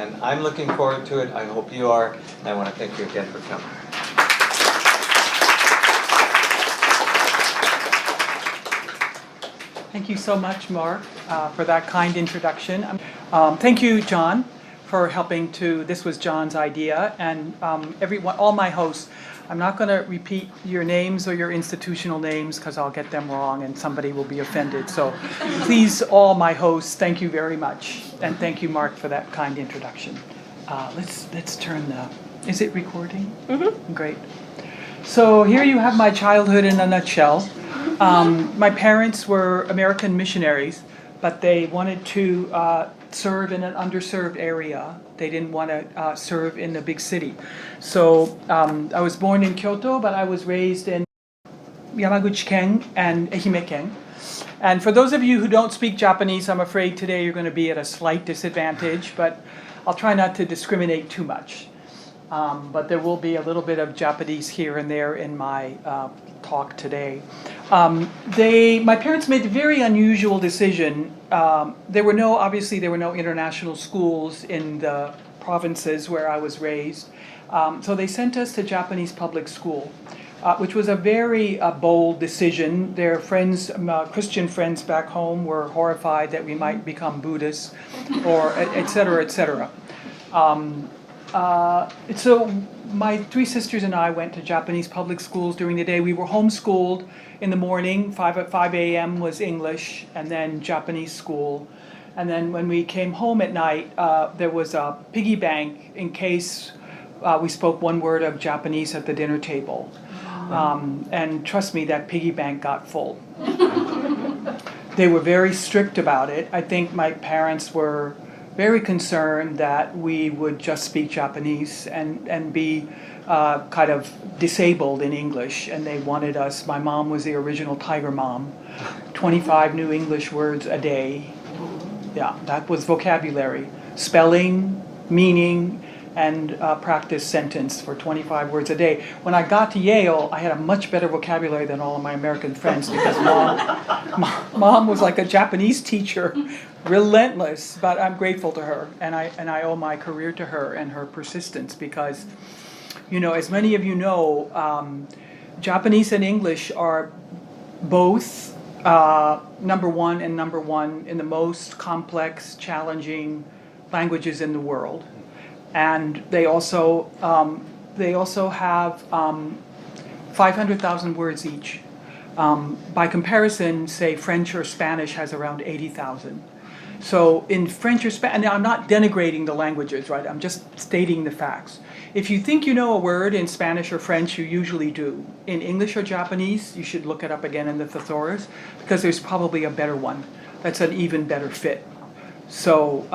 and I'm looking forward to it. I hope you are, and I want to thank you again for coming. Thank you so much, Mark, for that kind introduction. Thank you, John, for helping to, this was John's idea, and everyone, all my hosts. I'm not going to repeat your names or your institutional names because I'll get them wrong and somebody will be offended. So please, all my hosts, thank you very much. And thank you, Mark, for that kind introduction. Let's turn the, is it recording? Mm-hmm. Great. So here you have my childhood in a nutshell. My parents were American missionaries, but they wanted to serve in an underserved area. They didn't want to serve in a big city. So I was born in Kyoto, but I was raised in Yamaguchi-ken and Ehime-ken. And for those of you who don't speak Japanese, I'm afraid today you're going to be at a slight disadvantage, but I'll try not to discriminate too much. But there will be a little bit of Japanese here and there in my talk today. My parents made a very unusual decision. There were no international schools in the provinces where I was raised. So they sent us to Japanese public school, which was a very bold decision. Their friends, Christian friends back home, were horrified that we might become Buddhists, or et cetera, et cetera. So my three sisters and I went to Japanese public schools during the day. We were homeschooled in the morning. 5 a.m. was English, and then Japanese school. And then when we came home at night, there was a piggy bank in case we spoke one word of Japanese at the dinner table. And trust me, that piggy bank got full. They were very strict about it. I think my parents were very concerned that we would just speak Japanese and be kind of disabled in English, and they wanted us. My mom was the original Tiger Mom, 25 new English words a day. Yeah, that was vocabulary, spelling, meaning, and practice sentence for 25 words a day. When I got to Yale, I had a much better vocabulary than all of my American friends because mom was like a Japanese teacher, relentless, but I'm grateful to her, and I owe my career to her and her persistence because, as many of you know, Japanese and English are both number one in the most complex, challenging languages in the world. And they also have 500,000 words each. By comparison, say French or Spanish has around 80,000. So in French or Spanish, and I'm not denigrating the languages, right? I'm just stating the facts. If you think you know a word in Spanish or French, you usually do. In English or Japanese, you should look it up again in the thesaurus because there's probably a better one that's an even better fit. So,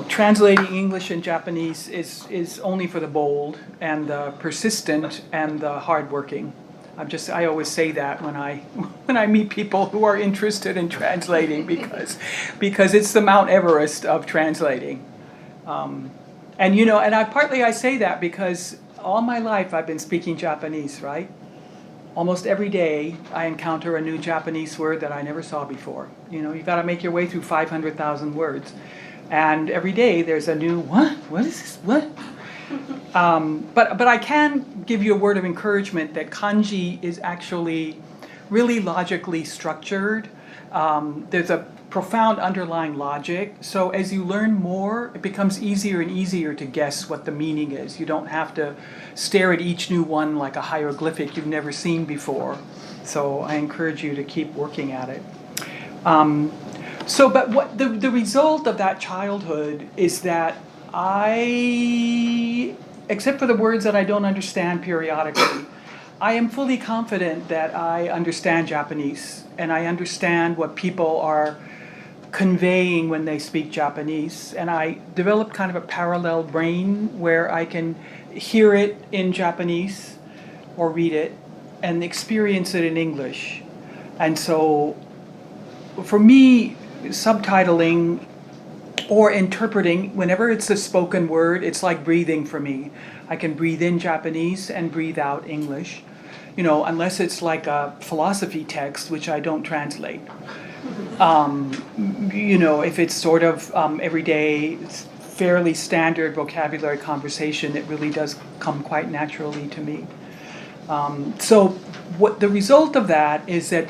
translating English and Japanese is only for the bold and the persistent and the hardworking. I always say that when I meet people who are interested in translating because it's the Mount Everest of translating. I say that because all my life I've been speaking Japanese, right? Almost every day I encounter a new Japanese word that I never saw before. You've got to make your way through 500,000 words. And every day there's a new, what? What is this? What? But I can give you a word of encouragement that kanji is actually really logically structured. There's a profound underlying logic. So as you learn more, it becomes easier and easier to guess what the meaning is. You don't have to stare at each new one like a hieroglyphic you've never seen before. So I encourage you to keep working at it. But what the result of that childhood is that I, except for the words that I don't understand periodically, I am fully confident that I understand Japanese and I understand what people are conveying when they speak Japanese. And I developed kind of a parallel brain where I can hear it in Japanese or read it and experience it in English. And so for me, subtitling or interpreting, whenever it's a spoken word, it's like breathing for me. I can breathe in Japanese and breathe out English, unless it's like a philosophy text, which I don't translate. If it's sort of everyday fairly standard vocabulary conversation, it really does come quite naturally to me. So what the result of that is that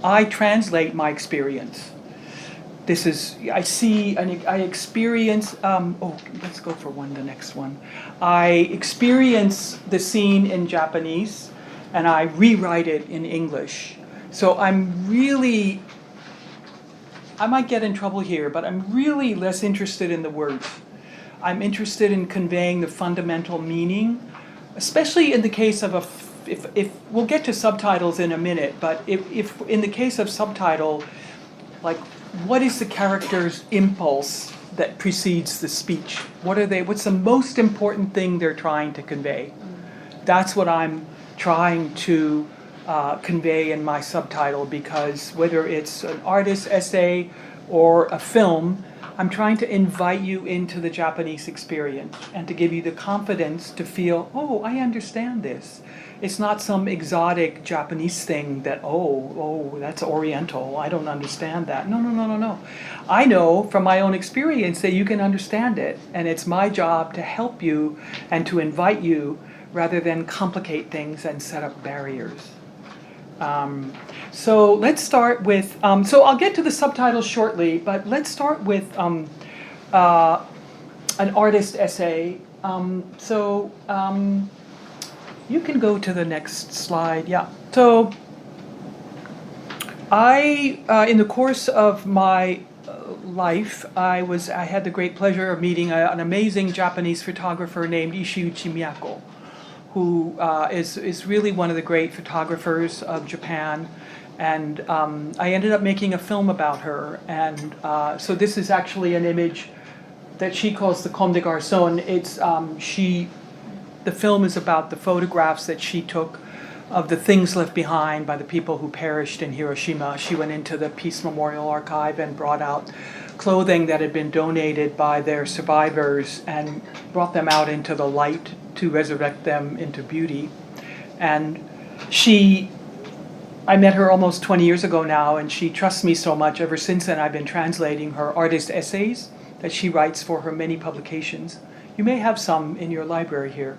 I translate my experience. This is, I see, and I experience, let's go for the next one. I experience the scene in Japanese and I rewrite it in English. So I'm really, I might get in trouble here, but I'm really less interested in the words. I'm interested in conveying the fundamental meaning, especially in the case of if we'll get to subtitles in a minute, but if in the case of subtitle, like what is the character's impulse that precedes the speech? What's the most important thing they're trying to convey? That's what I'm trying to convey in my subtitle, because whether it's an artist's essay or a film, I'm trying to invite you into the Japanese experience and to give you the confidence to feel, oh, I understand this. It's not some exotic Japanese thing that, oh, that's Oriental. I don't understand that. No. I know from my own experience that you can understand it, and it's my job to help you and to invite you rather than complicate things and set up barriers. So let's start with, so I'll get to the subtitles shortly, but let's start with an artist essay. You can go to the next slide. Yeah. So in the course of my life, I had the great pleasure of meeting an amazing Japanese photographer named Ishiuchi Miyako, who is really one of the great photographers of Japan. And I ended up making a film about her. And so this is actually an image that she calls the Comme des Garçons. It's the film is about the photographs that she took of the things left behind by the people who perished in Hiroshima. She went into the Peace Memorial Archive and brought out clothing that had been donated by their survivors and brought them out into the light to resurrect them into beauty. And I met her almost 20 years ago now, and she trusts me so much. Ever since then, I've been translating her artist essays that she writes for her many publications. You may have some in your library here.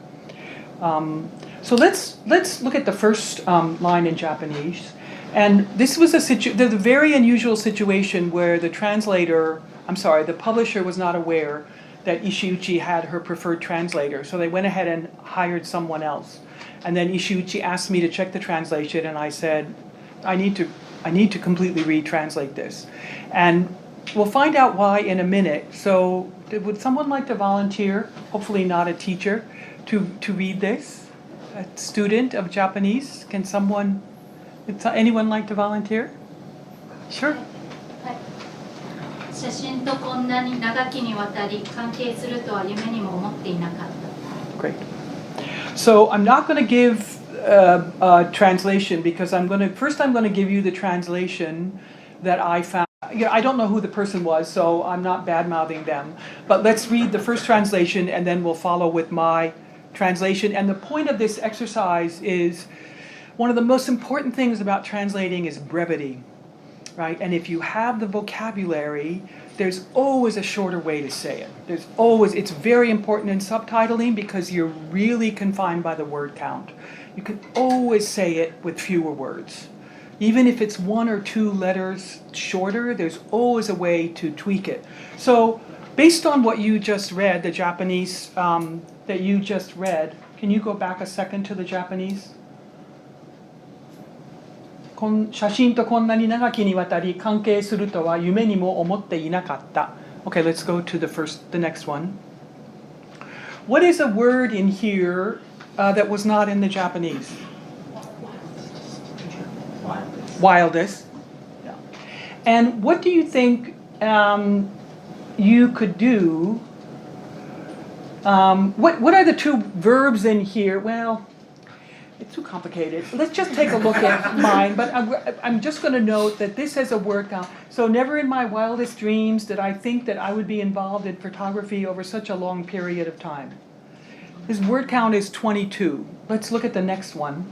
So let's look at the first line in Japanese. And this was there's a very unusual situation where the publisher was not aware that Ishiuchi had her preferred translator. So they went ahead and hired someone else. And then Ishiuchi asked me to check the translation, and I said, I need to completely retranslate this. And we'll find out why in a minute. So would someone like to volunteer, hopefully not a teacher, to read this? A student of Japanese? Would anyone like to volunteer? Sure. 写真とこんなに長きにわたり関係するとは夢にも思っていなかった。 Great. So I'm not going to give a translation because I'm going to give you the translation that I found. I don't know who the person was, so I'm not bad-mouthing them. But let's read the first translation, and then we'll follow with my translation. And the point of this exercise is, one of the most important things about translating is brevity, right? And if you have the vocabulary, there's always a shorter way to say it. It's very important in subtitling because you're really confined by the word count. You can always say it with fewer words. Even if it's one or two letters shorter, there's always a way to tweak it. So based on what you just read, the Japanese that you just read, can you go back a second to the Japanese? 写真とこんなに長きにわたり関係するとは夢にも思っていなかった。Okay, let's go to the next one. What is a word in here that was not in the Japanese? Wildest. Yeah. And what do you think you could do? What are the two verbs in here? Well, it's too complicated. Let's just take a look at mine. But I'm just going to note that this has a word count. So never in my wildest dreams did I think that I would be involved in photography over such a long period of time. His word count is 22. Let's look at the next one.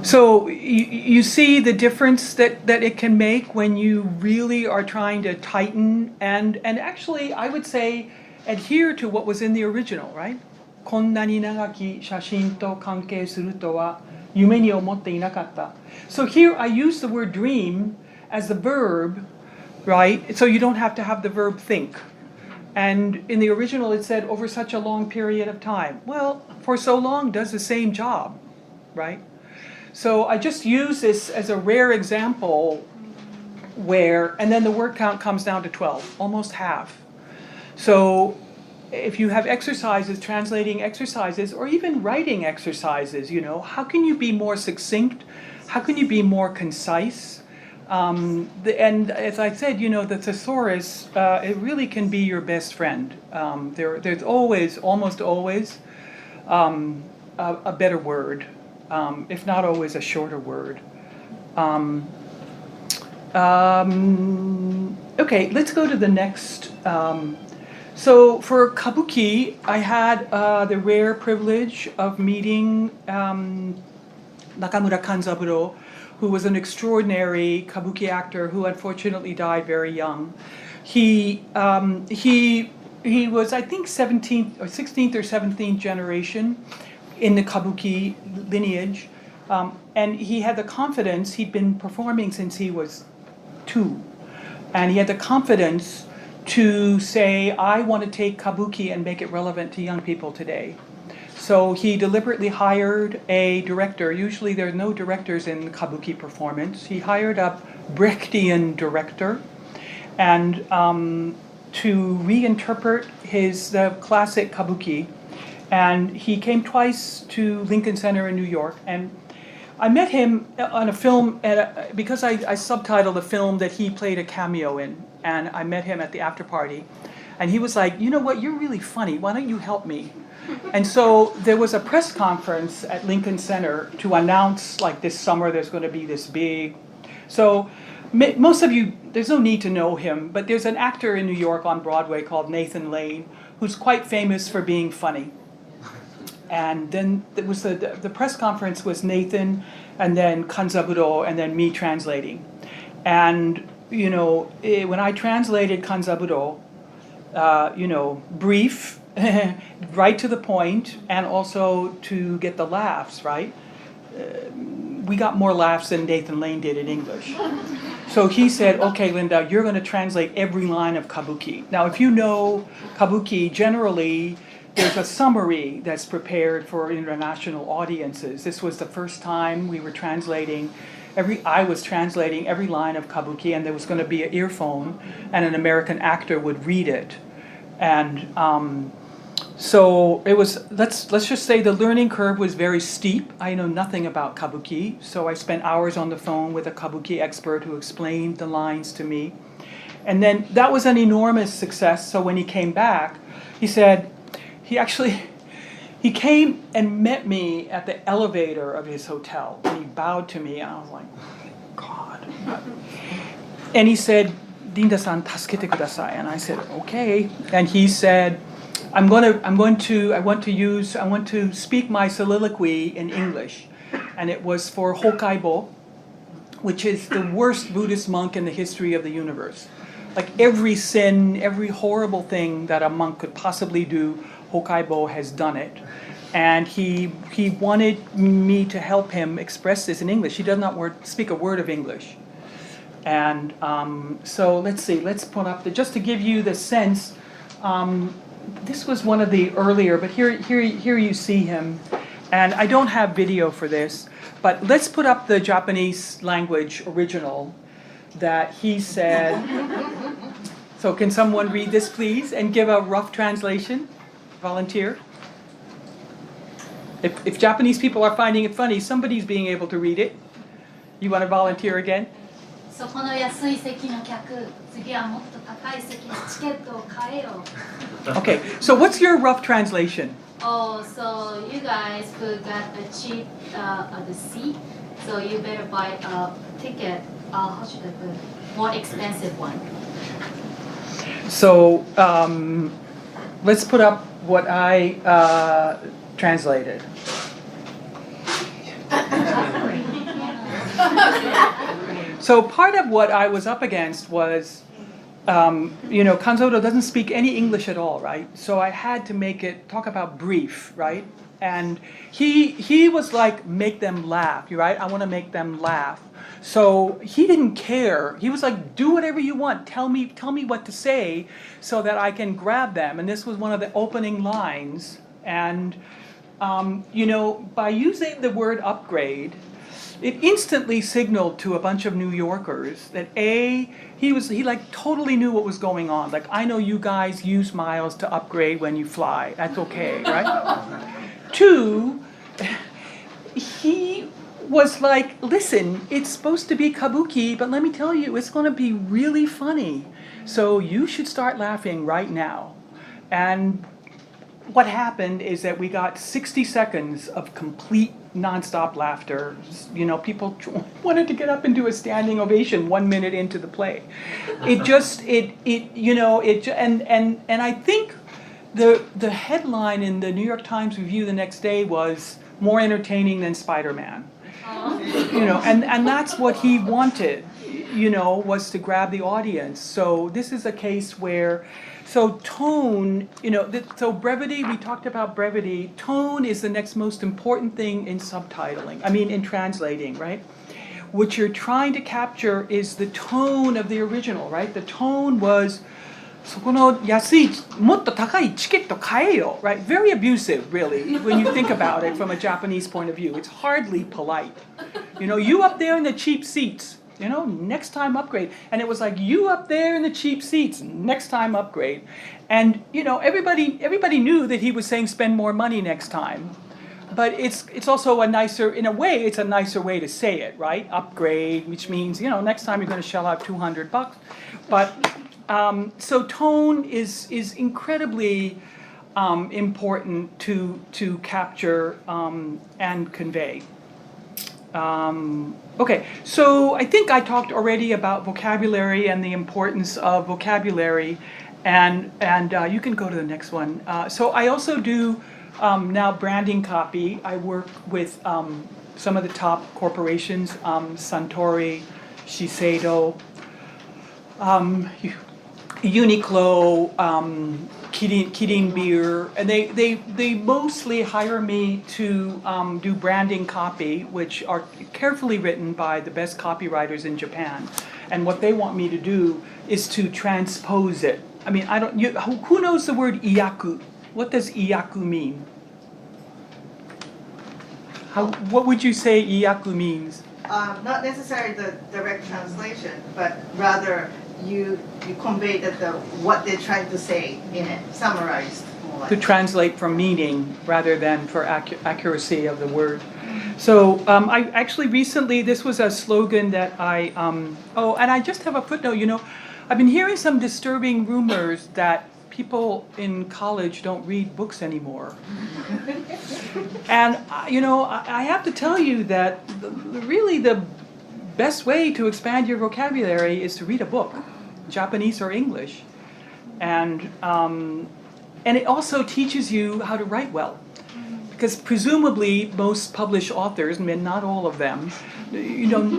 So you see the difference that it can make when you really are trying to tighten and actually I would say adhere to what was in the original, right? こんなに長き写真と関係するとは夢に思っていなかった. So here I use the word dream as the verb, right? So you don't have to have the verb think. And in the original it said over such a long period of time. Well, for so long does the same job, right? So I just use this as a rare example where, and then the word count comes down to 12, almost half. So if you have exercises, translating exercises, or even writing exercises, how can you be more succinct? How can you be more concise? And as I said, the thesaurus, it really can be your best friend. There's always, almost always, a better word. If not always a shorter word. Okay, let's go to the next. So for kabuki, I had the rare privilege of meeting Nakamura Kanzaburo, who was an extraordinary kabuki actor who unfortunately died very young. He was, I think, 17th or 16th or 17th generation in the kabuki lineage, and he had the confidence. He'd been performing since he was 2, and he had the confidence to say, I want to take kabuki and make it relevant to young people today. So he deliberately hired a director. Usually there are no directors in kabuki performance. He hired a Brechtian director and to reinterpret the classic kabuki. And he came twice to Lincoln Center in New York. And I met him on a film, because I subtitled a film that he played a cameo in. And I met him at the after party. And he was like, you know what, you're really funny. Why don't you help me? And so there was a press conference at Lincoln Center to announce, like, this summer there's going to be this big. So most of you, there's no need to know him, but there's an actor in New York on Broadway called Nathan Lane, who's quite famous for being funny. And then it was the press conference was Nathan, and then Kanzaburo, and then me translating. And, when I translated Kanzaburo, brief, right to the point, and also to get the laughs, right? We got more laughs than Nathan Lane did in English. So he said, okay, Linda, you're going to translate every line of kabuki. Now, if you know kabuki, generally, there's a summary that's prepared for international audiences. This was the first time we were translating I was translating every line of kabuki, and there was going to be an earphone, and an American actor would read it. And so it was, let's just say the learning curve was very steep. I know nothing about kabuki, so I spent hours on the phone with a kabuki expert who explained the lines to me. And then that was an enormous success. So when he came back, he said, he came and met me at the elevator of his hotel, and he bowed to me, and I was like, God. And he said, Linda-san, tasukete kudasai. And I said, okay. And he said, I want to speak my soliloquy in English. And it was for Hokkaibo, which is the worst Buddhist monk in the history of the universe. Like every sin, every horrible thing that a monk could possibly do, Hokkaibo has done it. And he wanted me to help him express this in English. He does not speak a word of English. And so let's see, let's put up just to give you the sense, this was one of the earlier, but here you see him. And I don't have video for this, but let's put up the Japanese language original that he said. So can someone read this, please, and give a rough translation? Volunteer. If Japanese people are finding it funny, somebody's being able to read it. You want to volunteer again? そこの安い席の客、次はもっと高い席のチケットを買えよ。Okay, so what's your rough translation? Oh, so you guys who got a cheap the seat, so you better buy a ticket. How should I put it? More expensive one. So let's put up what I translated. So part of what I was up against was, Kanzodo doesn't speak any English at all, right? So I had to talk about brief, right? And he was like, make them laugh, right? I want to make them laugh. So he didn't care. He was like, do whatever you want. Tell me what to say so that I can grab them. And this was one of the opening lines. And, by using the word upgrade, it instantly signaled to a bunch of New Yorkers that he like totally knew what was going on. Like, I know you guys use miles to upgrade when you fly. That's okay, right? 2, he was like, listen, it's supposed to be kabuki, but let me tell you, it's going to be really funny. So you should start laughing right now. And what happened is that we got 60 seconds of complete nonstop laughter. People wanted to get up and do a standing ovation 1 minute into the play. And I think the headline in the New York Times Review the next day was more entertaining than Spider-Man. And that's what he wanted, was to grab the audience. So this is a case where, so tone, so brevity, we talked about brevity. Tone is the next most important thing in in translating, right? What you're trying to capture is the tone of the original, right? The tone was, そこの安い、もっと高いチケット買えよ, right? Very abusive, really, when you think about it from a Japanese point of view. It's hardly polite. You up there in the cheap seats, next time upgrade. And it was like, you up there in the cheap seats, next time upgrade. And, everybody knew that he was saying spend more money next time. But it's also a nicer way to say it, right? Upgrade, which means, next time you're going to shell out $200. But so tone is incredibly important to capture and convey. Okay, so I think I talked already about vocabulary and the importance of vocabulary, and you can go to the next one. So I also do now branding copy. I work with some of the top corporations, Suntory, Shiseido, Uniqlo, Kirin Beer, and they mostly hire me to do branding copy, which are carefully written by the best copywriters in Japan. And what they want me to do is to transpose it. Who knows the word iyaku? What does iyaku mean? What would you say iyaku means? Not necessarily the direct translation, but rather you convey what they're trying to say in it, summarized. To translate from meaning rather than for accuracy of the word. So I actually recently, this was a slogan that and I just have a footnote, I've been hearing some disturbing rumors that people in college don't read books anymore. And, I have to tell you that really the best way to expand your vocabulary is to read a book, Japanese or English. And it also teaches you how to write well. Because presumably most published authors, not all of them,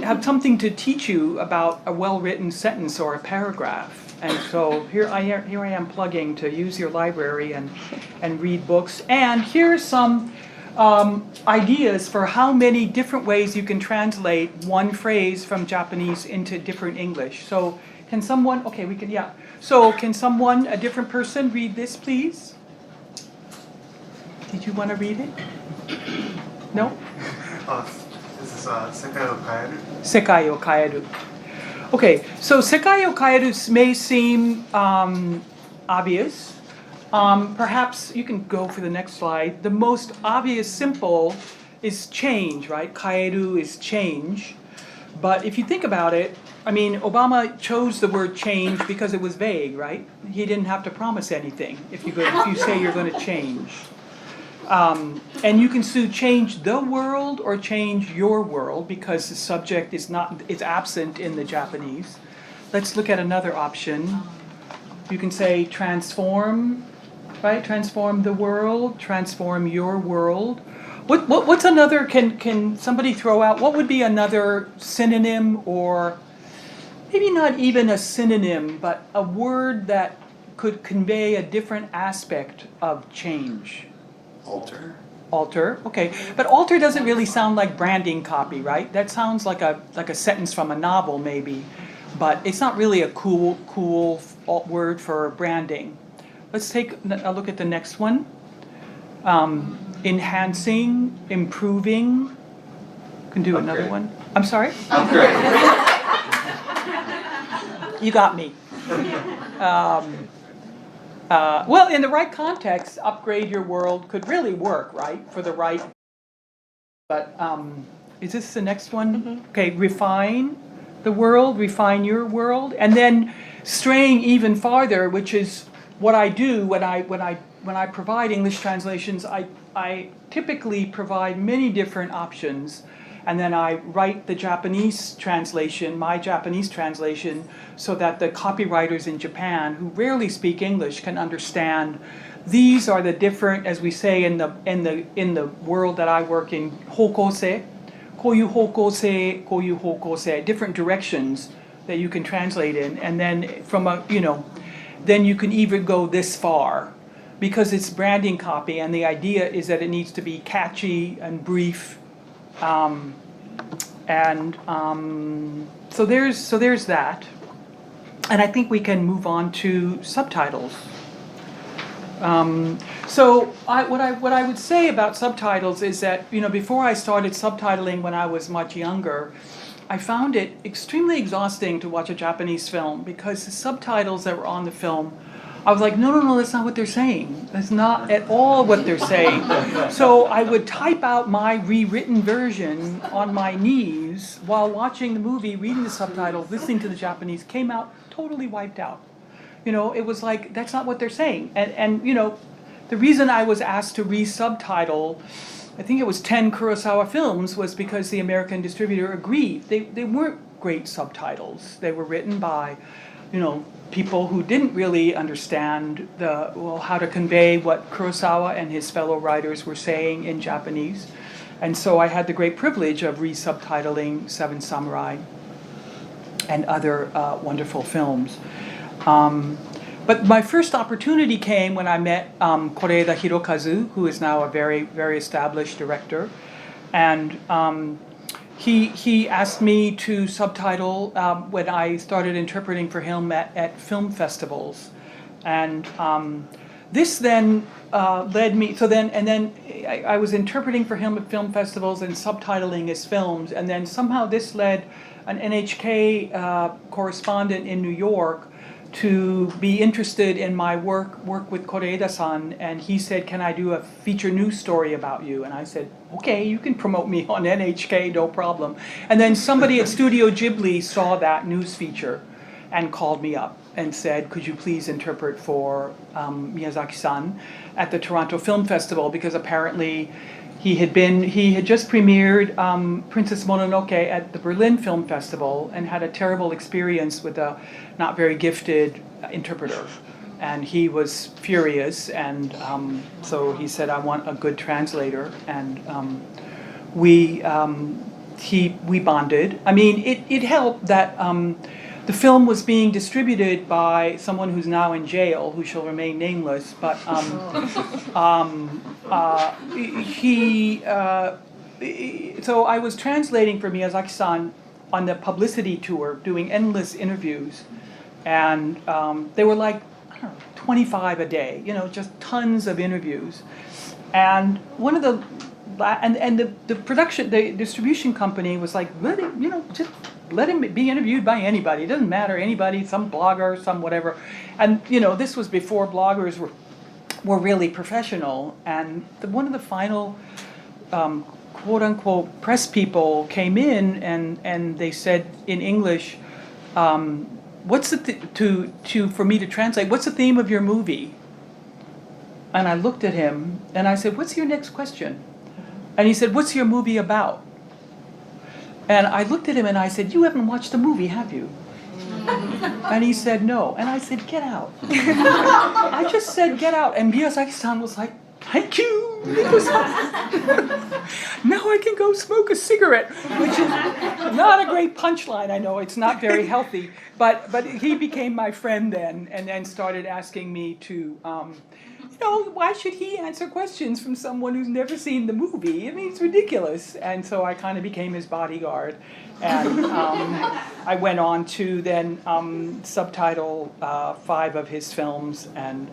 have something to teach you about a well-written sentence or a paragraph. And so here I am plugging to use your library and read books. And here are some ideas for how many different ways you can translate one phrase from Japanese into different English. So can someone, So can someone, a different person, read this, please? Did you want to read it? No? This is Sekai o Kaeru. Sekai o Kaeru. Okay, so Sekai o Kaeru may seem obvious. Perhaps you can go for the next slide. The most obvious simple is change, right? Kaeru is change. But if you think about it, Obama chose the word change because it was vague, right? He didn't have to promise anything if you say you're going to change. And you can change the world or change your world because the subject is absent in the Japanese. Let's look at another option. You can say transform, right? Transform the world, transform your world. What's another, can somebody throw out, what would be another synonym, or maybe not even a synonym, but a word that could convey a different aspect of change? Alter. Alter, okay. But alter doesn't really sound like branding copy, right? That sounds like a sentence from a novel maybe, but it's not really a cool word for branding. Let's take a look at the next one. Enhancing, improving. Can do another one. I'm sorry? Upgrade. You got me. Well, in the right context, upgrade your world could really work, right? For the right. But is this the next one? Okay, refine the world, refine your world, and then straying even farther, which is what I do when I provide English translations. I typically provide many different options, and then I write the Japanese translation, my Japanese translation, so that the copywriters in Japan, who rarely speak English, can understand these are the different, as we say in the world that I work in, hokose, koyu hokose, koyu hokose, different directions that you can translate in, and then then you can even go this far, because it's branding copy, and the idea is that it needs to be catchy and brief. So there's that, and I think we can move on to subtitles. What I would say about subtitles is that before I started subtitling when I was much younger, I found it extremely exhausting to watch a Japanese film, because the subtitles that were on the film, I was like, no, that's not what they're saying. That's not at all what they're saying. So I would type out my rewritten version on my knees while watching the movie, reading the subtitles, listening to the Japanese, came out totally wiped out. It was like, that's not what they're saying. And the reason I was asked to re-subtitle, I think it was 10 Kurosawa films, was because the American distributor agreed. They weren't great subtitles. They were written by, people who didn't really understand how to convey what Kurosawa and his fellow writers were saying in Japanese. And so I had the great privilege of re-subtitling Seven Samurai and other wonderful films. But my first opportunity came when I met Koreeda Hirokazu, who is now a very, very established director. And he asked me to subtitle when I started interpreting for him at film festivals. And this then led me, I was interpreting for him at film festivals and subtitling his films. And then somehow this led an NHK correspondent in New York to be interested in my work with Koreeda-san, and he said, can I do a feature news story about you? And I said, okay, you can promote me on NHK, no problem. And then somebody at Studio Ghibli saw that news feature and called me up and said, could you please interpret for Miyazaki-san at the Toronto Film Festival, because apparently he had just premiered Princess Mononoke at the Berlin Film Festival and had a terrible experience with a not very gifted interpreter. And he was furious, and so he said, I want a good translator. And we bonded. I mean, it helped that the film was being distributed by someone who's now in jail, who shall remain nameless, but so I was translating for Miyazaki-san on the publicity tour, doing endless interviews, and they were like, I don't know, 25 a day, just tons of interviews. And one of the distribution company was like, just let him be interviewed by anybody. It doesn't matter, anybody, some blogger, some whatever. And this was before bloggers were really professional. And one of the final quote unquote press people came in and they said in English, what's for me to translate, what's the theme of your movie? And I looked at him and I said, what's your next question? And he said, what's your movie about? And I looked at him and I said, you haven't watched the movie, have you? And he said, no. And I said, get out. I just said, get out. And Miyazaki-san was like, Thank you. Now I can go smoke a cigarette, which is not a great punchline. I know it's not very healthy, but he became my friend then, and then started asking me to, why should he answer questions from someone who's never seen the movie? I mean, it's ridiculous. And so I kind of became his bodyguard, and I went on to then subtitle 5 of his films, and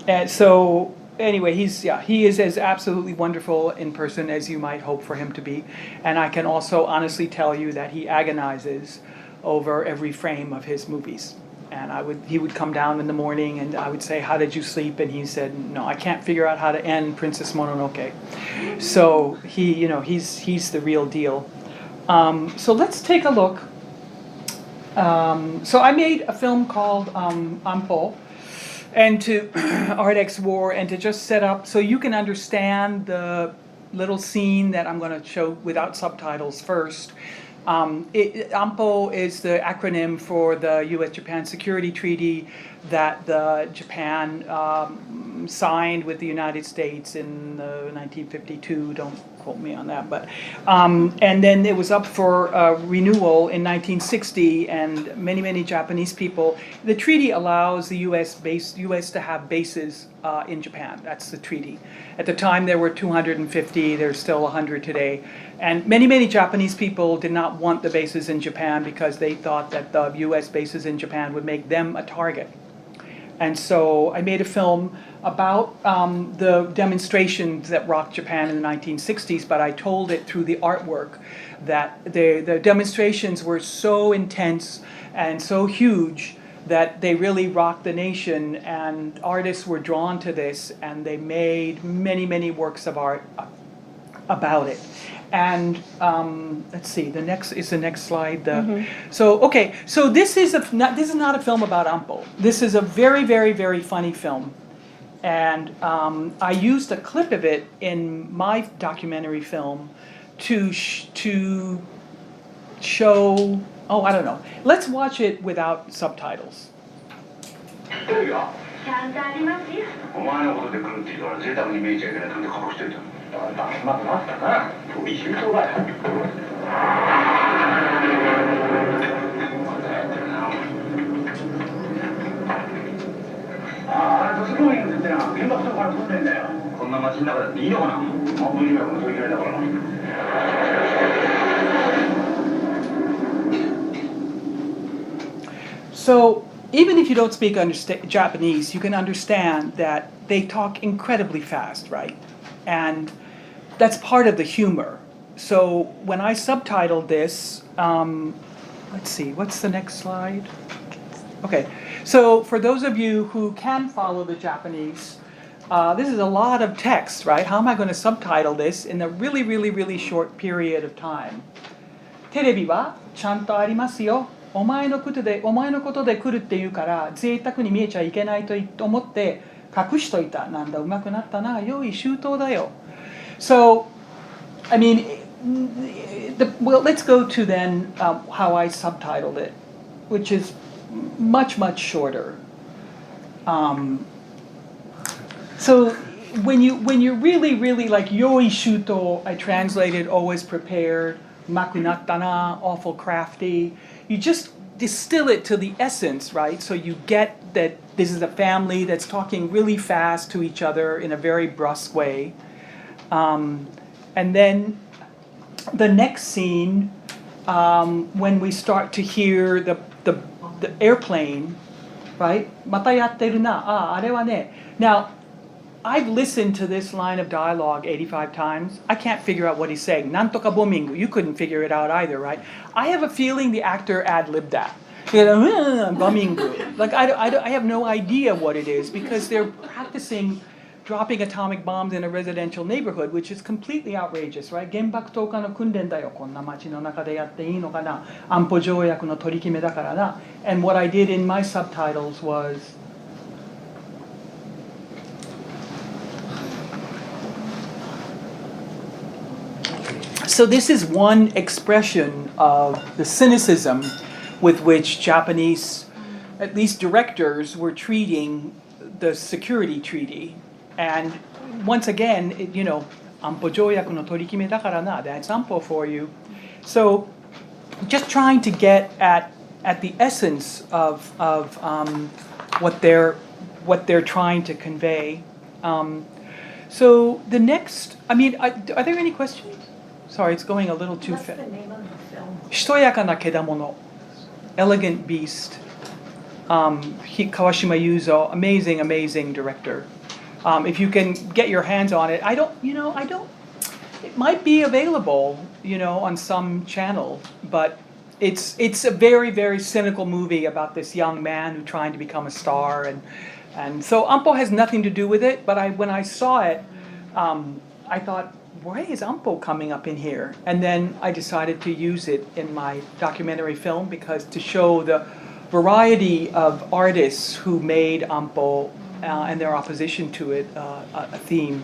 and so. Anyway, he is as absolutely wonderful in person as you might hope for him to be. And I can also honestly tell you that he agonizes over every frame of his movies. And he would come down in the morning and I would say, "How did you sleep?" And he said, "No, I can't figure out how to end Princess Mononoke." So he's the real deal. So let's take a look. So I made a film called ANPO. And to Ardex War, and to just set up so you can understand the little scene that I'm going to show without subtitles first. ANPO is the acronym for the U.S.-Japan Security Treaty that Japan signed with the United States in 1952. Don't quote me on that, but and then it was up for renewal in 1960, and many Japanese people. The treaty allows the U.S. to have bases in Japan. That's the treaty. At the time, there were 250. There's still 100 today, and many Japanese people did not want the bases in Japan because they thought that the U.S. bases in Japan would make them a target. And so I made a film about the demonstrations that rocked Japan in the 1960s, but I told it through the artwork that the demonstrations were so intense and so huge that they really rocked the nation, and artists were drawn to this, and they made many works of art about it. And let's see, the next slide. So this is not a film about ANPO. This is a very funny film, and I used a clip of it in my documentary film to show. Oh, I don't know. Let's watch it without subtitles. ちゃんとありますよ。お前のことで来るって言うから贅沢に見えちゃいけないなんて隠してるじゃん。だからまくなったな。おい、周到だよ。またやってるな。あれ、都市公園ってな、原爆とかから撮ってんだよ。こんな街の中だっていいのかな。まあ、無理なこと言われたからな。So even if you don't speak Japanese, you can understand that they talk incredibly fast, right? And that's part of the humor. So when I subtitled this, let's see, what's the next slide? Okay, so for those of you who can follow the Japanese, this is a lot of text, right? How am I going to subtitle this in a really short period of time? テレビはちゃんとありますよ。お前のことで来るって言うから贅沢に見えちゃいけないと思って隠しといた。なんだ上手くなったな。用意周到だよ。So, I mean, let's go to then how I subtitled it, which is much shorter. So when you're really like yoi shuto, I translated always prepared. Makunatta na, awful crafty. You just distill it to the essence, right? So you get that this is a family that's talking really fast to each other in a very brusque way. And then the next scene, when we start to hear the airplane, right? Mata yatteru na, are wa ne. Now, I've listened to this line of dialogue 85 times. I can't figure out what he's saying. Nantoka bomingu. You couldn't figure it out either, right? I have a feeling the actor ad-libbed that. Bomingu. Like, I have no idea what it is because they're practicing dropping atomic bombs in a residential neighborhood, which is completely outrageous, right? 原爆投下の訓練だよ。こんな街の中でやっていいのかな。安保条約の取り決めだからな。And what I did in my subtitles was so this is one expression of the cynicism with which Japanese, at least directors, were treating the security treaty. And once again, ANPO 条約の取り決めだからな, that's ANPO for you. So just trying to get at the essence of what they're trying to convey. So the next, are there any questions? Sorry, it's going a little too fast. What's the name of the film? しとやかなケダモノ, Elegant Beast. Kawashima Yuzo, amazing director. If you can get your hands on it, it might be available, on some channel, but it's a very, very cynical movie about this young man who's trying to become a star, and so ANPO has nothing to do with it, but when I saw it, I thought, why is ANPO coming up in here? And then I decided to use it in my documentary film because to show the variety of artists who made ANPO and their opposition to it a theme.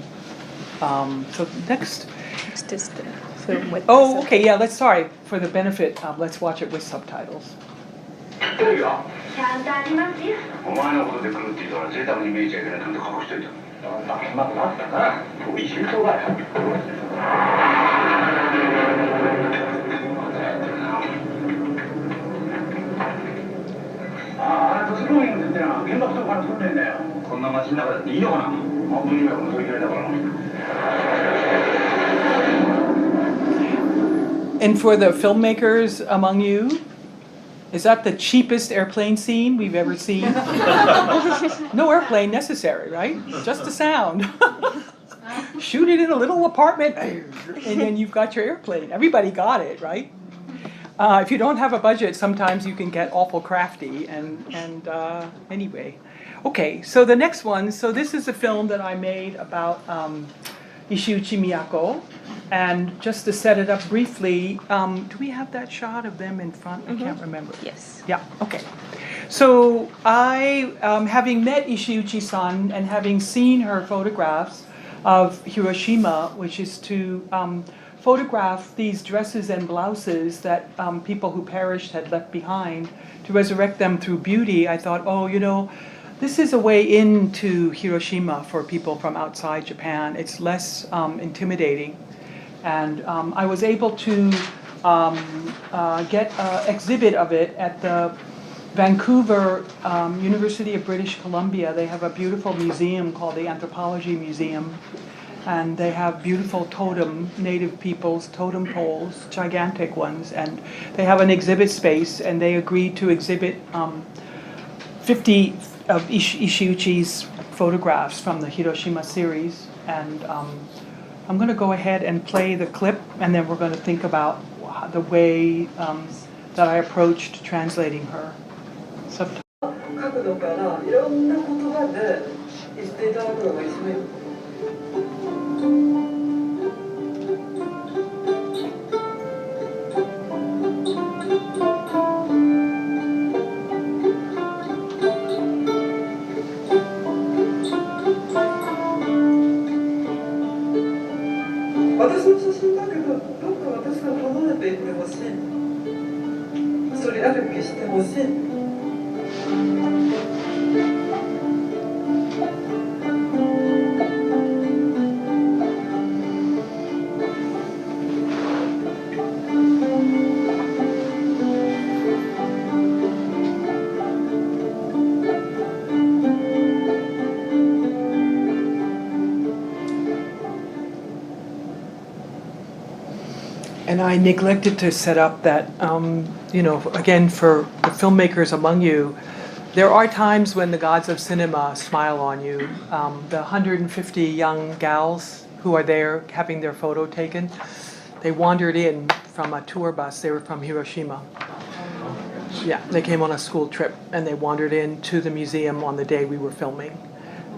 So next. Next is the film with. Oh, okay, yeah. For the benefit, let's watch it with subtitles. テレビはちゃんとありますよ。お前のことで来るって言うから贅沢に見えちゃいけないなんて隠しといた。なんだけまくなったな。遠い周到だよ。都市公園ってのは原爆とかの訓練だよ。こんな街の中だっていいのかな。半分以外もそういう嫌いだから。And for the filmmakers among you, is that the cheapest airplane scene we've ever seen? No airplane necessary, right? Just the sound. Shoot it in a little apartment, and then you've got your airplane. Everybody got it, right? If you don't have a budget, sometimes you can get awful crafty. And anyway, okay. So the next one. So this is a film that I made about Ishiuchi Miyako. And just to set it up briefly, do we have that shot of them in front? I can't remember. Yes. Yeah, okay. So I, having met Ishiuchi-san and having seen her photographs of Hiroshima, which is to photograph these dresses and blouses that people who perished had left behind, to resurrect them through beauty, I thought, this is a way into Hiroshima for people from outside Japan. It's less intimidating. And I was able to get an exhibit of it at the Vancouver University of British Columbia. They have a beautiful museum called the Anthropology Museum. And they have beautiful native peoples, totem poles, gigantic ones. And they have an exhibit space, and they agreed to exhibit 50 of Ishiuchi's photographs from the Hiroshima series. And I'm going to go ahead and play the clip, and then we're going to think about the way that I approached translating her. 角度からいろんな言葉で言っていただくのが一番いい。私の写真だけど、どっか私が離れていってほしい。それ歩きしてほしい。And I neglected to set up that, again, for the filmmakers among you, there are times when the gods of cinema smile on you. The 150 young gals who are there having their photo taken, they wandered in from a tour bus. They were from Hiroshima. Yeah, they came on a school trip, and they wandered into the museum on the day we were filming.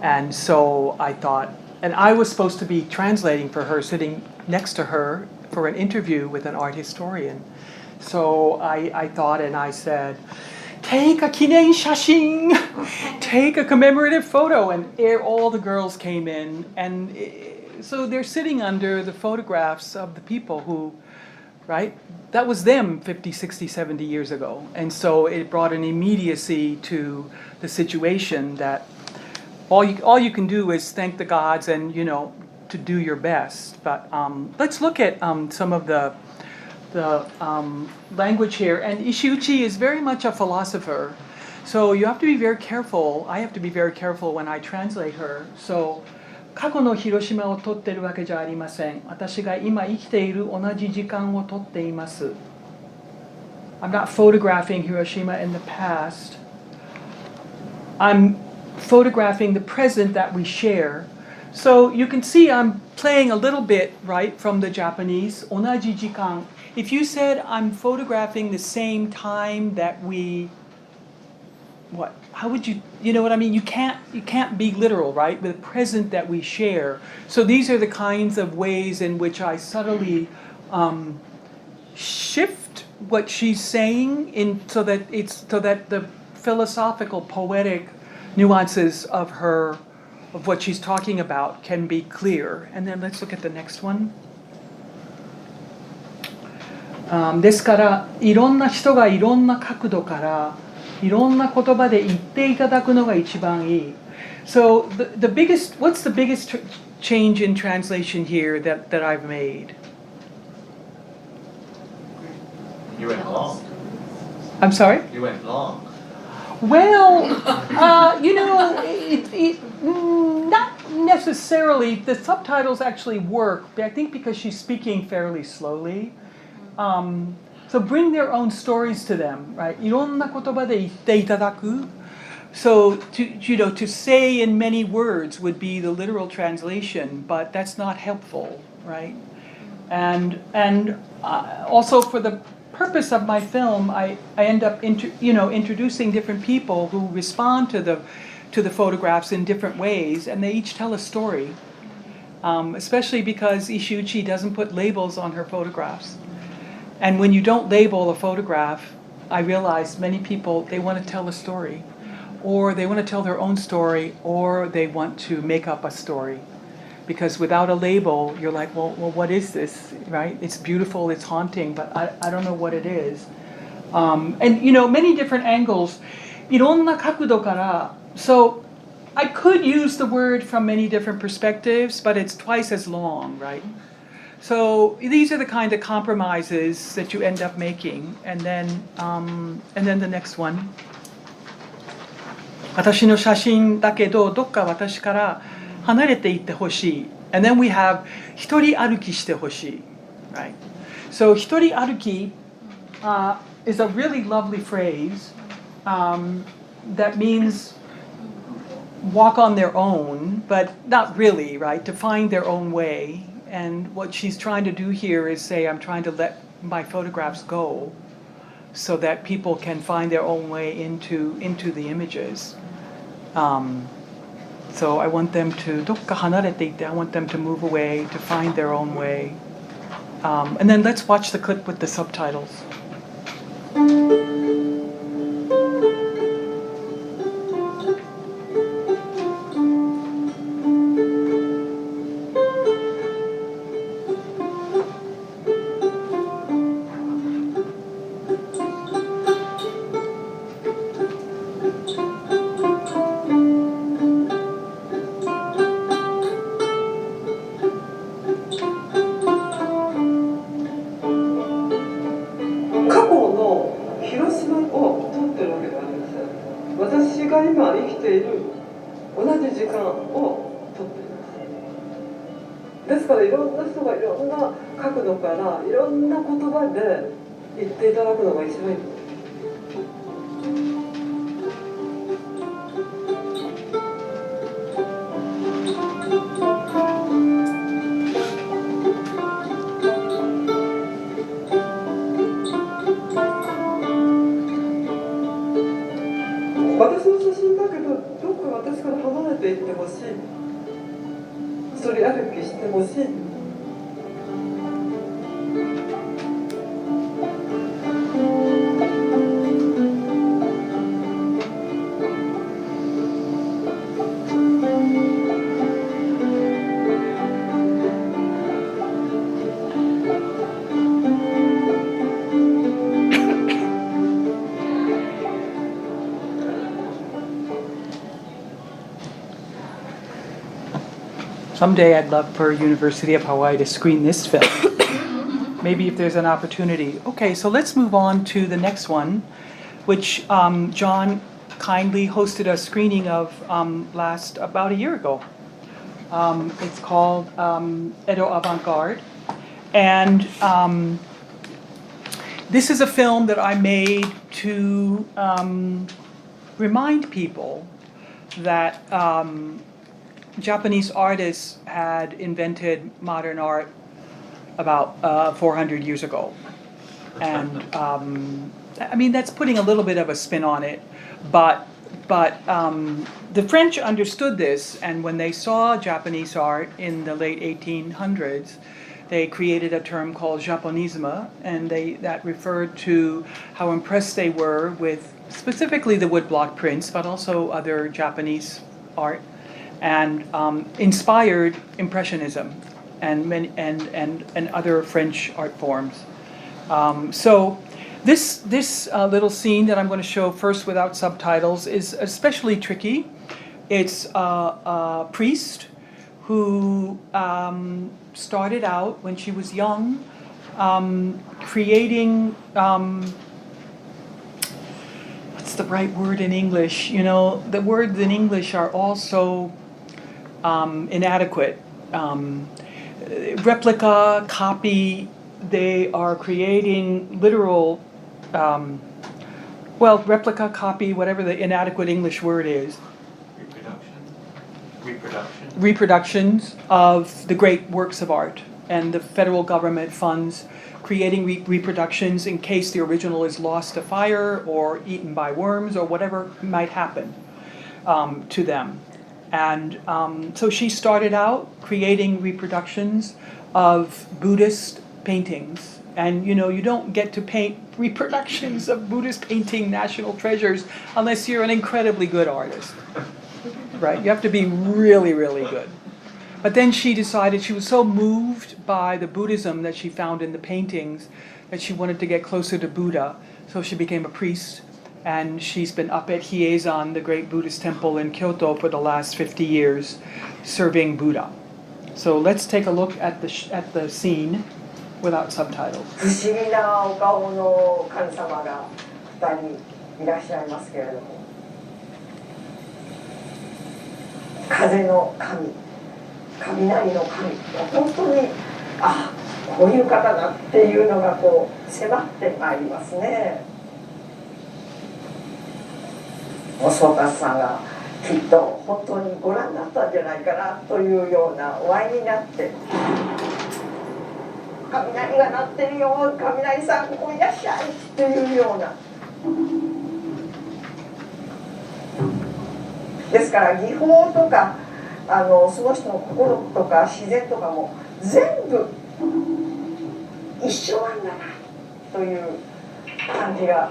And so I thought, and I was supposed to be translating for her, sitting next to her for an interview with an art historian. So I thought, and I said, take a kinen shashin, take a commemorative photo. And all the girls came in, and so they're sitting under the photographs of the people who, right? That was them 50, 60, 70 years ago. And so it brought an immediacy to the situation that all you can do is thank the gods and, to do your best. But let's look at some of the language here. And Ishiuchi is very much a philosopher. So you have to be very careful. I have to be very careful when I translate her. So 過去の広島を撮ってるわけじゃありません。私が今生きている同じ時間を撮っています。I'm not photographing Hiroshima in the past. I'm photographing the present that we share. So you can see I'm playing a little bit, right, from the Japanese. 同じ時間. If you said I'm photographing the same time that we, what? How would you know what I mean? You can't be literal, right? The present that we share. So these are the kinds of ways in which I subtly shift what she's saying so that the philosophical, poetic nuances of what she's talking about can be clear. And then let's look at the next one. ですからいろんな人がいろんな角度からいろんな言葉で言っていただくのが一番いい. So what's the biggest change in translation here that I've made? You went long. I'm sorry? You went long. Well, not necessarily. The subtitles actually work, but I think because she's speaking fairly slowly. So bring their own stories to them, right? いろんな言葉で言っていただく. So to say in many words would be the literal translation, but that's not helpful, right? And also for the purpose of my film, I end up introducing different people who respond to the photographs in different ways, and they each tell a story. Especially because Ishiuchi doesn't put labels on her photographs. And when you don't label a photograph, I realize many people, they want to tell a story, or they want to tell their own story, or they want to make up a story. Because without a label, you're like, well, what is this, right? It's beautiful, it's haunting, but I don't know what it is. And many different angles. いろんな角度から, so I could use the word from many different perspectives, but it's twice as long, right? So these are the kind of compromises that you end up making. And then the next one. 私の写真だけどどっか私から離れていってほしい. And then we have 一人歩きしてほしい, right? So 一人歩きis a really lovely phrase that means walk on their own, but not really, right? To find their own way. And what she's trying to do here is say, I'm trying to let my photographs go so that people can find their own way into the images. So I want them to, どっか離れていって, I want them to move away, to find their own way. And then let's watch the clip with the subtitles. ですからいろんな人がいろんな角度からいろんな言葉で言っていただくのが一番いい。私の写真だけどどっか私から離れていってほしい。一人歩きしてほしい。Someday I'd love for University of Hawaii to screen this film. Maybe if there's an opportunity. Okay, so let's move on to the next one, which John kindly hosted a screening of about a year ago. It's called Edo Avant Garde. And this is a film that I made to remind people that Japanese artists had invented modern art about 400 years ago. And I mean, that's putting a little bit of a spin on it, but the French understood this, and when they saw Japanese art in the late 1800s, they created a term called Japonisme, and that referred to how impressed they were with specifically the woodblock prints, but also other Japanese art, and inspired Impressionism and other French art forms. So this little scene that I'm going to show first without subtitles is especially tricky. It's a priest who started out when she was young creating, what's the right word in English? You know, the words in English are also inadequate. Replica, copy, they are creating literal, replica, copy, whatever the inadequate English word is. Reproductions of the great works of art, and the federal government funds creating reproductions in case the original is lost to fire or eaten by worms or whatever might happen to them. And so she started out creating reproductions of Buddhist paintings. And you know, you don't get to paint reproductions of Buddhist painting national treasures unless you're an incredibly good artist. Right? You have to be really, really good. But then she decided she was so moved by the Buddhism that she found in the paintings that she wanted to get closer to Buddha. So she became a priest, and she's been up at Hieizan, the great Buddhist temple in Kyoto, for the last 50 years, serving Buddha. So let's take a look at the scene without subtitles. 不思議なお顔の神様が2人いらっしゃいますけれども、風の神、雷の神、本当にこういう方だっていうのがこう迫ってまいりますね。お僧たちさんがきっと本当にご覧になったんじゃないかなというようなお会いになって、雷が鳴ってるよ、雷さんここいらっしゃいっていうような。ですから技法とかその人の心とか自然とかも全部一緒なんだなという感じが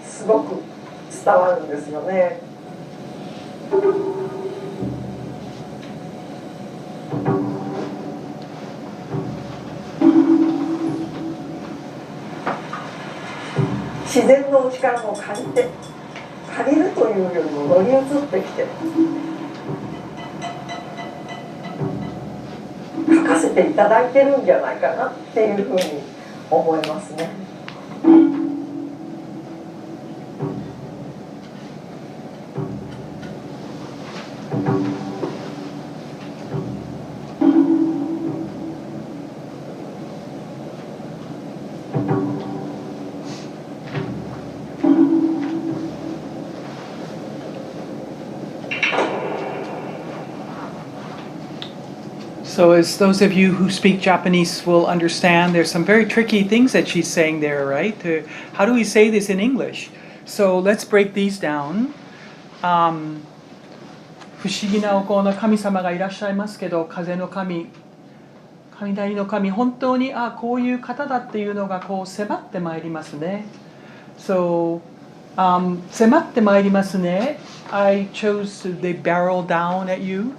すごく伝わるんですよね。自然の力も借りるというよりも乗り移ってきて書かせていただいてるんじゃないかなっていうふうに思いますね。So as those of you who speak Japanese will understand, there's some very tricky things that she's saying there, right? How do we say this in English? So let's break these down. 不思議なお顔の神様がいらっしゃいますけど、風の神、雷の神、本当にこういう方だっていうのがこう迫ってまいりますね。So, 迫ってまいりますね。I chose to, they barrel down at you.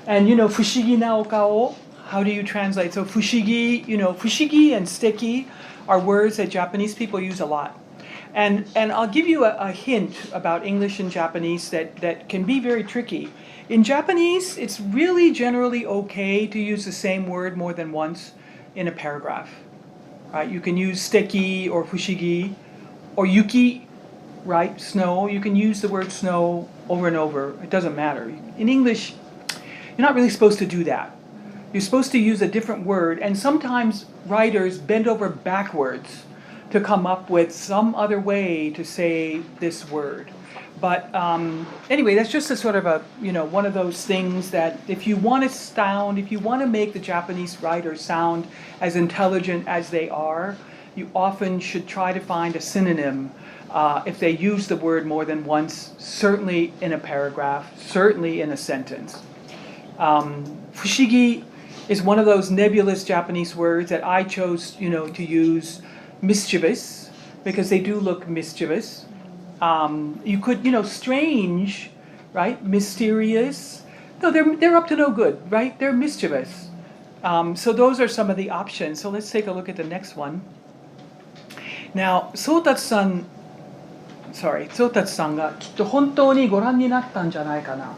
And you know, 不思議なお顔, how do you translate? So 不思議, you know, 不思議 and sticky are words that Japanese people use a lot. And I'll give you a hint about English and Japanese that can be very tricky. In Japanese, it's really generally okay to use the same word more than once in a paragraph. Right? You can use steki or fushigi or yuki, right? Snow. You can use the word snow over and over. It doesn't matter. In English, you're not really supposed to do that. You're supposed to use a different word, and sometimes writers bend over backwards to come up with some other way to say this word. But anyway, that's just a sort of a, one of those things that if you want to make the Japanese writers sound as intelligent as they are, you often should try to find a synonym if they use the word more than once, certainly in a paragraph, certainly in a sentence. Fushigi is one of those nebulous Japanese words that I chose, to use. Mischievous, because they do look mischievous. You could, strange, right? Mysterious. No, they're up to no good, right? They're mischievous. So those are some of the options. So let's take a look at the next one. Now, Sotatsu-sanがきっと本当にご覧になったんじゃないかな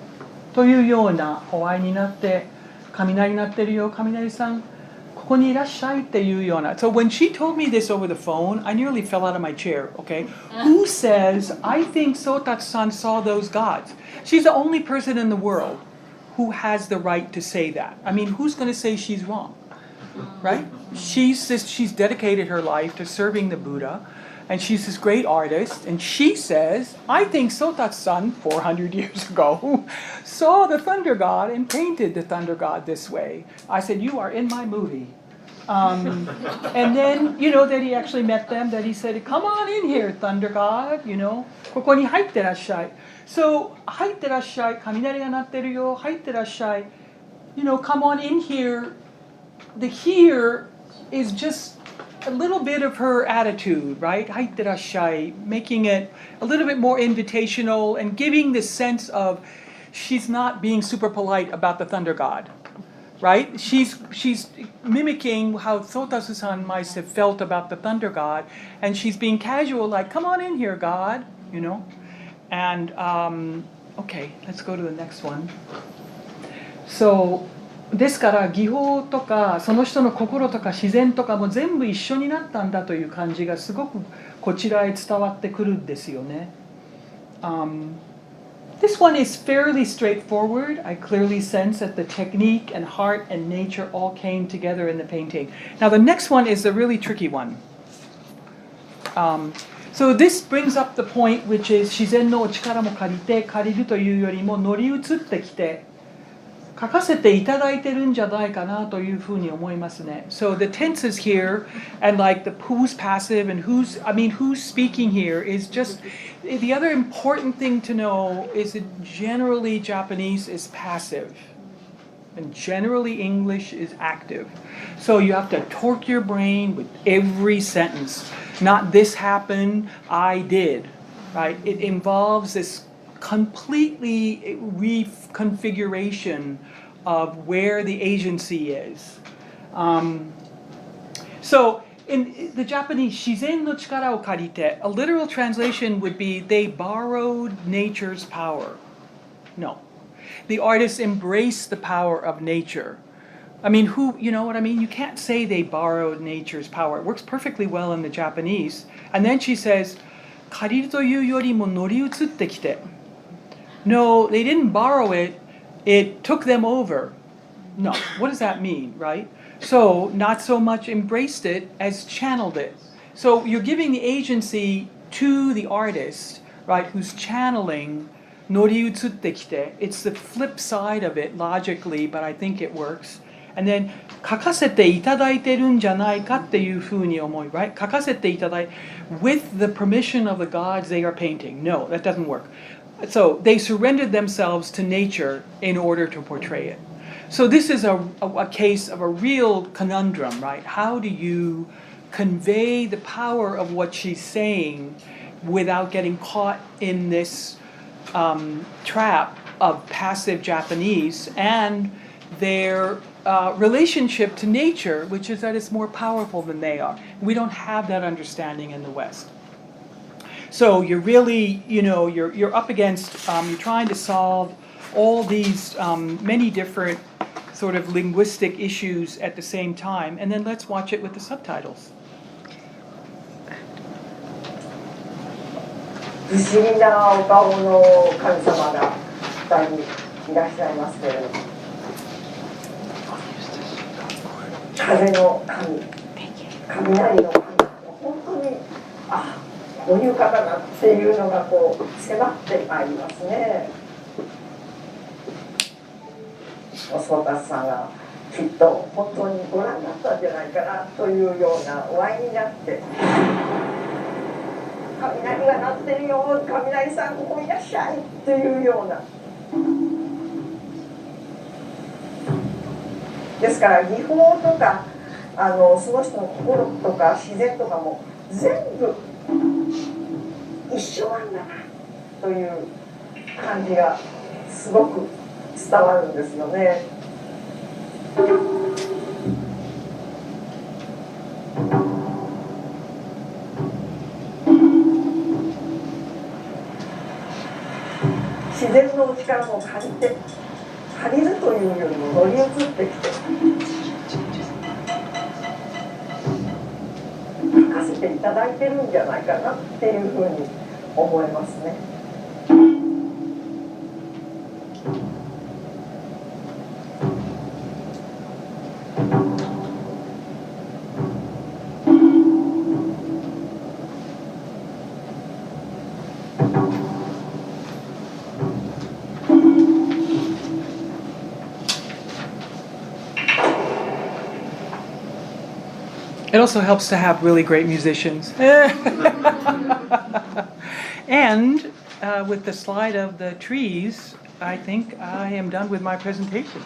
というようなお会いになって、雷鳴ってるよ、雷さん。So when she told me this over the phone, I nearly fell out of my chair, okay? Who says, I think Sotatsu-san saw those gods? She's the only person in the world who has the right to say that. I mean, who's going to say she's wrong, right? She's dedicated her life to serving the Buddha, and she's this great artist, and she says, I think Sotatsu-san, 400 years ago, saw the thunder god and painted the thunder god this way. I said, you are in my movie. And then, that he actually met them, that he said, come on in here, thunder god, ここに入ってらっしゃい. So, 入ってらっしゃい、雷が鳴ってるよ、入ってらっしゃい. Come on in here. The here is just a little bit of her attitude, right? 入ってらっしゃい, making it a little bit more invitational and giving the sense of she's not being super polite about the thunder god. Right? She's mimicking how Sotatsu-san might have felt about the thunder god, and she's being casual, like, come on in here, God, And, okay, let's go to the next one. So, ですから技法とかその人の心とか自然とかも全部一緒になったんだという感じがすごくこちらへ伝わってくるんですよね。This one is fairly straightforward. I clearly sense that the technique and heart and nature all came together in the painting. Now the next one is the really tricky one. So this brings up the point, which is 自然のお力も借りるというよりも乗り移ってきて書かせていただいてるんじゃないかなというふうに思いますね。So the tenses here and like the who's passive and who's speaking here is just the other important thing to know is that generally Japanese is passive and generally English is active. So you have to torque your brain with every sentence. Not this happened, I did, right? It involves this completely reconfiguration of where the agency is. So in the Japanese, 自然の力を借りて, a literal translation would be they borrowed nature's power. No. The artists embraced the power of nature. I mean, you know what I mean? You can't say they borrowed nature's power. It works perfectly well in the Japanese. And then she says, 借りるというよりも乗り移ってきて. No, they didn't borrow it. It took them over. No. What does that mean, right? So, not so much embraced it as channeled it. So, you're giving the agency to the artist, right, who's channeling 乗り移ってきて. It's the flip side of it logically, but I think it works. And then, 書かせていただいてるんじゃないかっていうふうに思い, right? 書かせていただい, with the permission of the gods they are painting. No, that doesn't work. So they surrendered themselves to nature in order to portray it. So this is a case of a real conundrum, right? How do you convey the power of what she's saying without getting caught in this trap of passive Japanese and their relationship to nature, which is that it's more powerful than they are. We don't have that understanding in the West. So you're really, you're up against, you're trying to solve all these many different sort of linguistic issues at the same time, and then let's watch it with the subtitles. 不思議なお顔の神様が2人いらっしゃいますけれども、風の神、雷の神、本当にこういう方だっていうのがこう迫ってまいりますね。お相達さんがきっと本当にご覧になったんじゃないかなというようなお会いになって、雷が鳴ってるよ、雷さんここいらっしゃいというような。ですから技法とかその人の心とか自然とかも全部一緒なんだなという感じがすごく伝わるんですよね。自然の力も借りるというよりも乗り移ってきて書かせていただいてるんじゃないかなっていうふうに思いますね。It also helps to have really great musicians. And with the slide of the trees, I think I am done with my presentation.